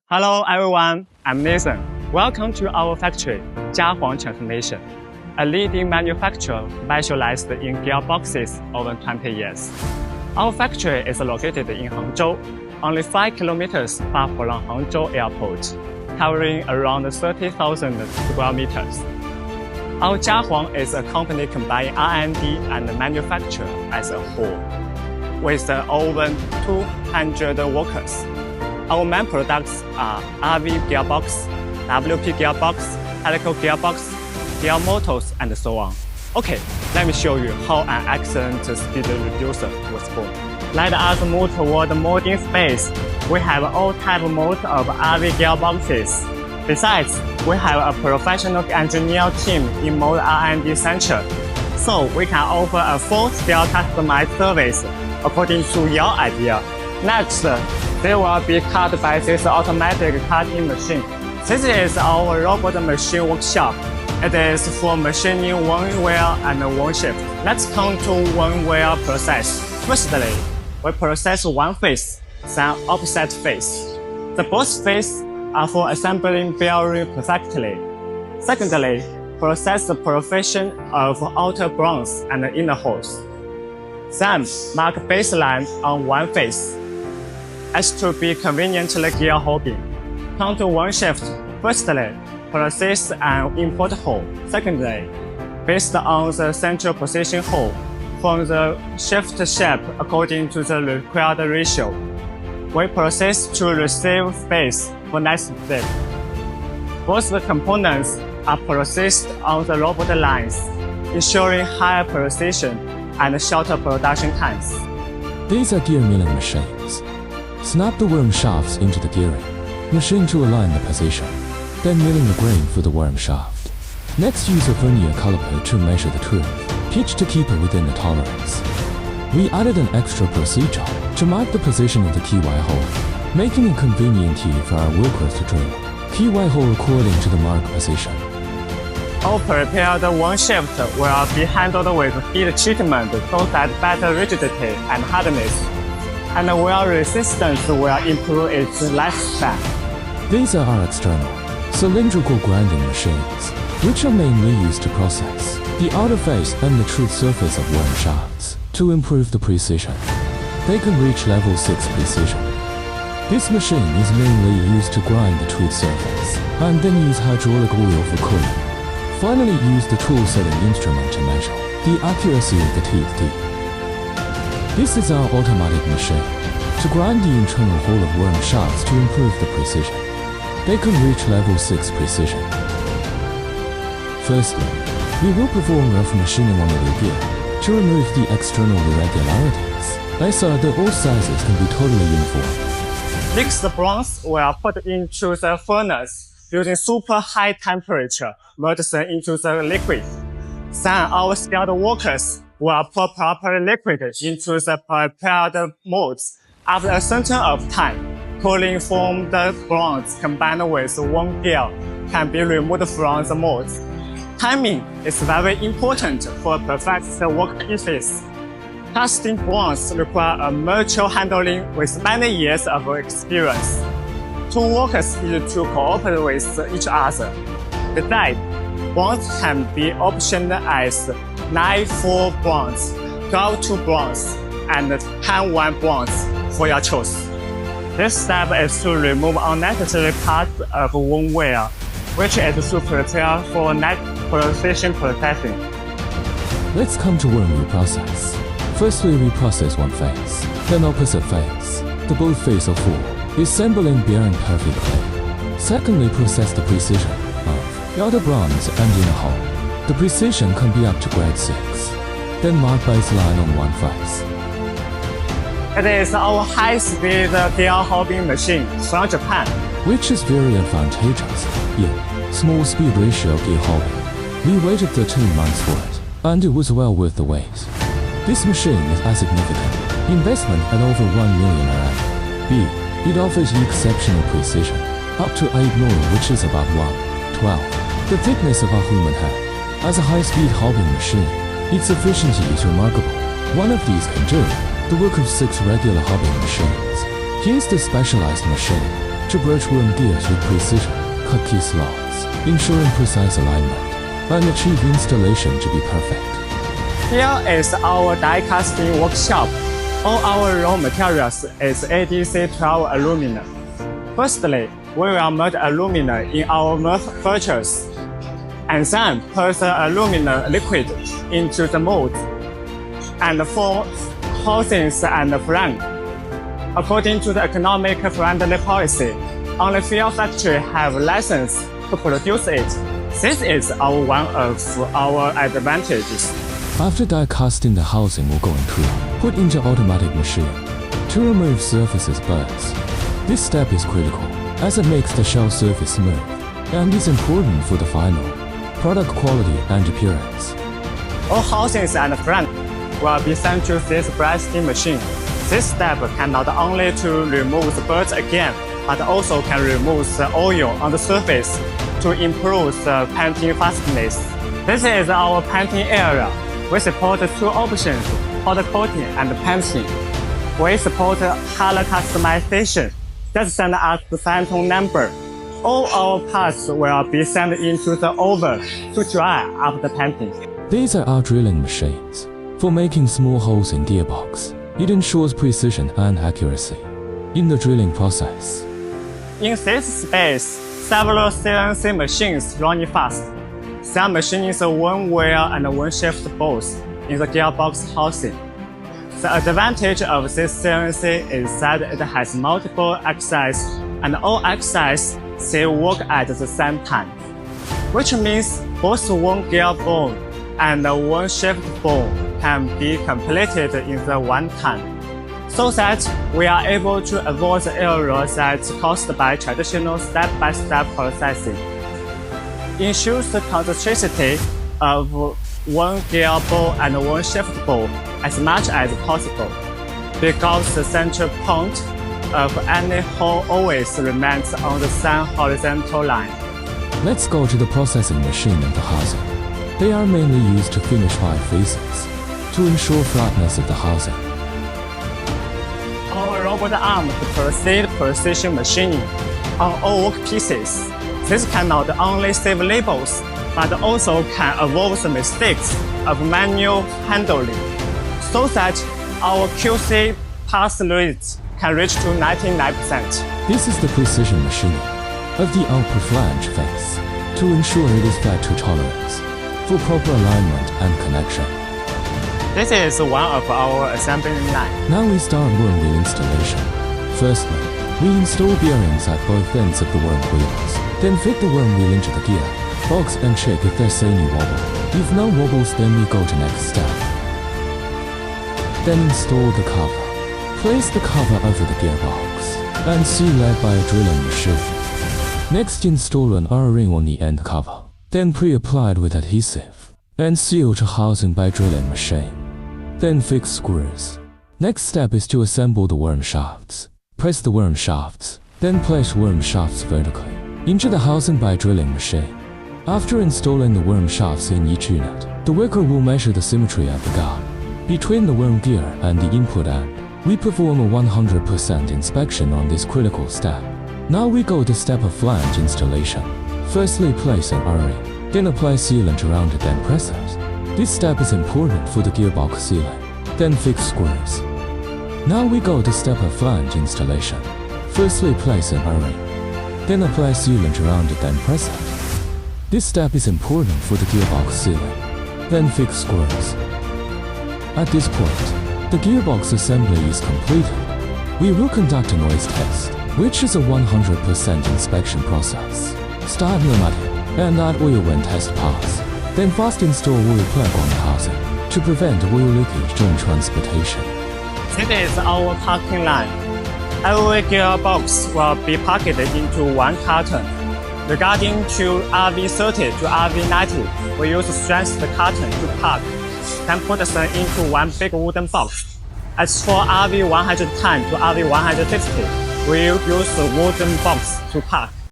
Hello everyone, I'm Nathan. Welcome to our factory, Jiahuang Transformation, a leading manufacturer specialized in gearboxes over 20 years. Our factory is located in Hangzhou, only 5 kilometers far from Hangzhou Airport, covering around 30,000 square meters. Our Jiahuang is a company combining R&D and manufacture as a whole, with over 200 workers. Our main products are RV gearbox, WP gearbox, helical gearbox, gear motors, and so on. Okay, let me show you how an excellent speed reducer was born. Let us move toward molding space. We have all types of modes of RV gearboxes. Besides, we have a professional engineer team in mold R&D center, so we can offer a full-scale customized service according to your idea. Next, they will be cut by this automatic cutting machine. This is our robot machine workshop. It is for machining one wheel and one shift. Let's come to one wheel process. Firstly, we process one face, then opposite face. The both faces are for assembling bearing perfectly. Secondly, process the perfection of outer bronze and inner holes. Then, mark baseline on one face, as to be conveniently gear holding. Come to one shift. Firstly, process an import hole. Secondly, based on the central position hole, form the shift shape according to the required ratio. We process to receive space for next step. Both the components are processed on the robot lines, ensuring higher precision and shorter production times. These are gear milling machines. Snap the worm shafts into the gearing machine to align the position, then milling the grain for the worm shaft. Next, use a vernier caliper to measure the tooth pitch to keep it within the tolerance. We added an extra procedure to mark the position of the key Y hole, making it convenient for our workers to drill key Y hole according to the marked position. All prepared one shift will be handled with heat treatment so that better rigidity and hardness, and wear resistance will improve its lifespan. These are our external, cylindrical grinding machines, which are mainly used to process the outer face and the tooth surface of worm shafts to improve the precision. They can reach level 6 precision. This machine is mainly used to grind the tooth surface, and then use hydraulic oil for cooling. Finally, use the tool setting instrument to measure the accuracy of the teeth deep. This is our automatic machine to grind the internal hole of worm shafts to improve the precision. They can reach level 6 precision. Firstly, we will perform rough machining on the rear gear to remove the external irregularities, so that all sizes can be totally uniform. Mixed bronze will put into the furnace using super high temperature, melt them into the liquid. Then our skilled workers will pour proper liquid into the prepared molds. After a certain of time, cooling from the bronze combined with one gear can be removed from the molds. Timing is very important for perfect work interface. Casting bronze requires a mature handling with many years of experience. Two workers need to cooperate with each other. Besides, bronze can be optioned as 9-4 bronze, 12-2 bronze, and 10-1 bronze for your choice. This step is to remove unnecessary parts of one wheel, which is to prepare for next precision processing. Let's come to worm reprocess. Firstly, we process one face, then opposite face. The both face are full, assembling bearing perfectly. Secondly, process the precision of the outer bronze and inner hole. The precision can be up to grade 6. Then mark baseline on one face. It is our high-speed gear holding machine from Japan, which is very advantageous in small speed ratio gear holding. We waited 13 months for it, and it was well worth the wait. This machine is a significant investment at over 1 million RMB. B. It offers exceptional precision, up to 8 mm, which is about 1/12 the thickness of a human head. As a high-speed holding machine, its efficiency is remarkable. One of these can do the work of 6 regular hobbing machines. Here's the specialized machine. to brush worm gears with precision, cut key slots, ensuring precise alignment, and achieve installation to be perfect. Here is our die casting workshop. All our raw materials is ADC12 aluminum. Firstly, we will melt aluminum in our furnaces, and then pour the aluminum liquid into the mold, and for housings and frame. According to the economic friendly policy, only few factories have license to produce it. This is one of our advantages. After die casting, the housing will go into put into automatic machine to remove surfaces burrs. This step is critical as it makes the shell surface smooth and is important for the final product quality and appearance. All housings and frame will be sent to this blasting machine. This step can not only to remove the birds again, but also can remove the oil on the surface to improve the painting fastness. This is our painting area. We support two options, powder coating and painting. We support color customization. Just send us the phantom number. All our parts will be sent into the oven to dry after painting. These are our drilling machines for making small holes in gearbox. It ensures precision and accuracy in the drilling process. In this space, several CNC machines running fast. Some machines one wheel and one shift both in the gearbox housing. The advantage of this CNC is that it has multiple axes, and all axes they work at the same time, which means both one gear bone and one shift bone can be completed in the one time, so that we are able to avoid the errors that's caused by traditional step-by-step processing. Ensures the concentricity of one gear ball and one shift ball as much as possible, because the central point of any hole always remains on the same horizontal line. Let's go to the processing machine and the housing. They are mainly used to finish 5 faces to ensure flatness of the housing. Our robot arm to proceed precision machining on all work pieces. This can not only save labels, but also can avoid the mistakes of manual handling, so that our QC pass rate can reach to 99%. This is the precision machining of the upper flange face to ensure it is fed to tolerance for proper alignment and connection. This is one of our assembly line. Now we start worm wheel installation. Firstly, we install bearings at both ends of the worm wheels. Then fit the worm wheel into the gear box and check if there's any wobble. If no wobbles, then we go to next step. Then install the cover. Place the cover over the gearbox and seal it by a drilling machine. Next, install an R-ring on the end cover. Then pre-applied with adhesive and seal to housing by drilling machine. Then fix screws. Next step is to assemble the worm shafts. Press the worm shafts, then place worm shafts vertically into the housing by drilling machine. After installing the worm shafts in each unit, the worker will measure the symmetry of the gap between the worm gear and the input end. We perform a 100% inspection on this critical step. Now we go to step of flange installation. Firstly, place an R-ring, then apply sealant around it and press it. This step is important for the gearbox sealing. Then fix screws. Now we go to step of flange installation. Firstly, place an R-ring, then apply sealant around it and press it. This step is important for the gearbox sealing. Then fix screws. At this point, the gearbox assembly is completed. We will conduct a noise test, which is a 100% inspection process. Start pneumatic and add oil when test pass. Then fast install oil plug on the housing to prevent oil leakage during transportation. This is our packing line. Every gearbox will be packed into one carton. Regarding to RV30 to RV90, we use strength carton to pack, then put them into one big wooden box. As for RV110 to RV150, we use the wooden box to pack.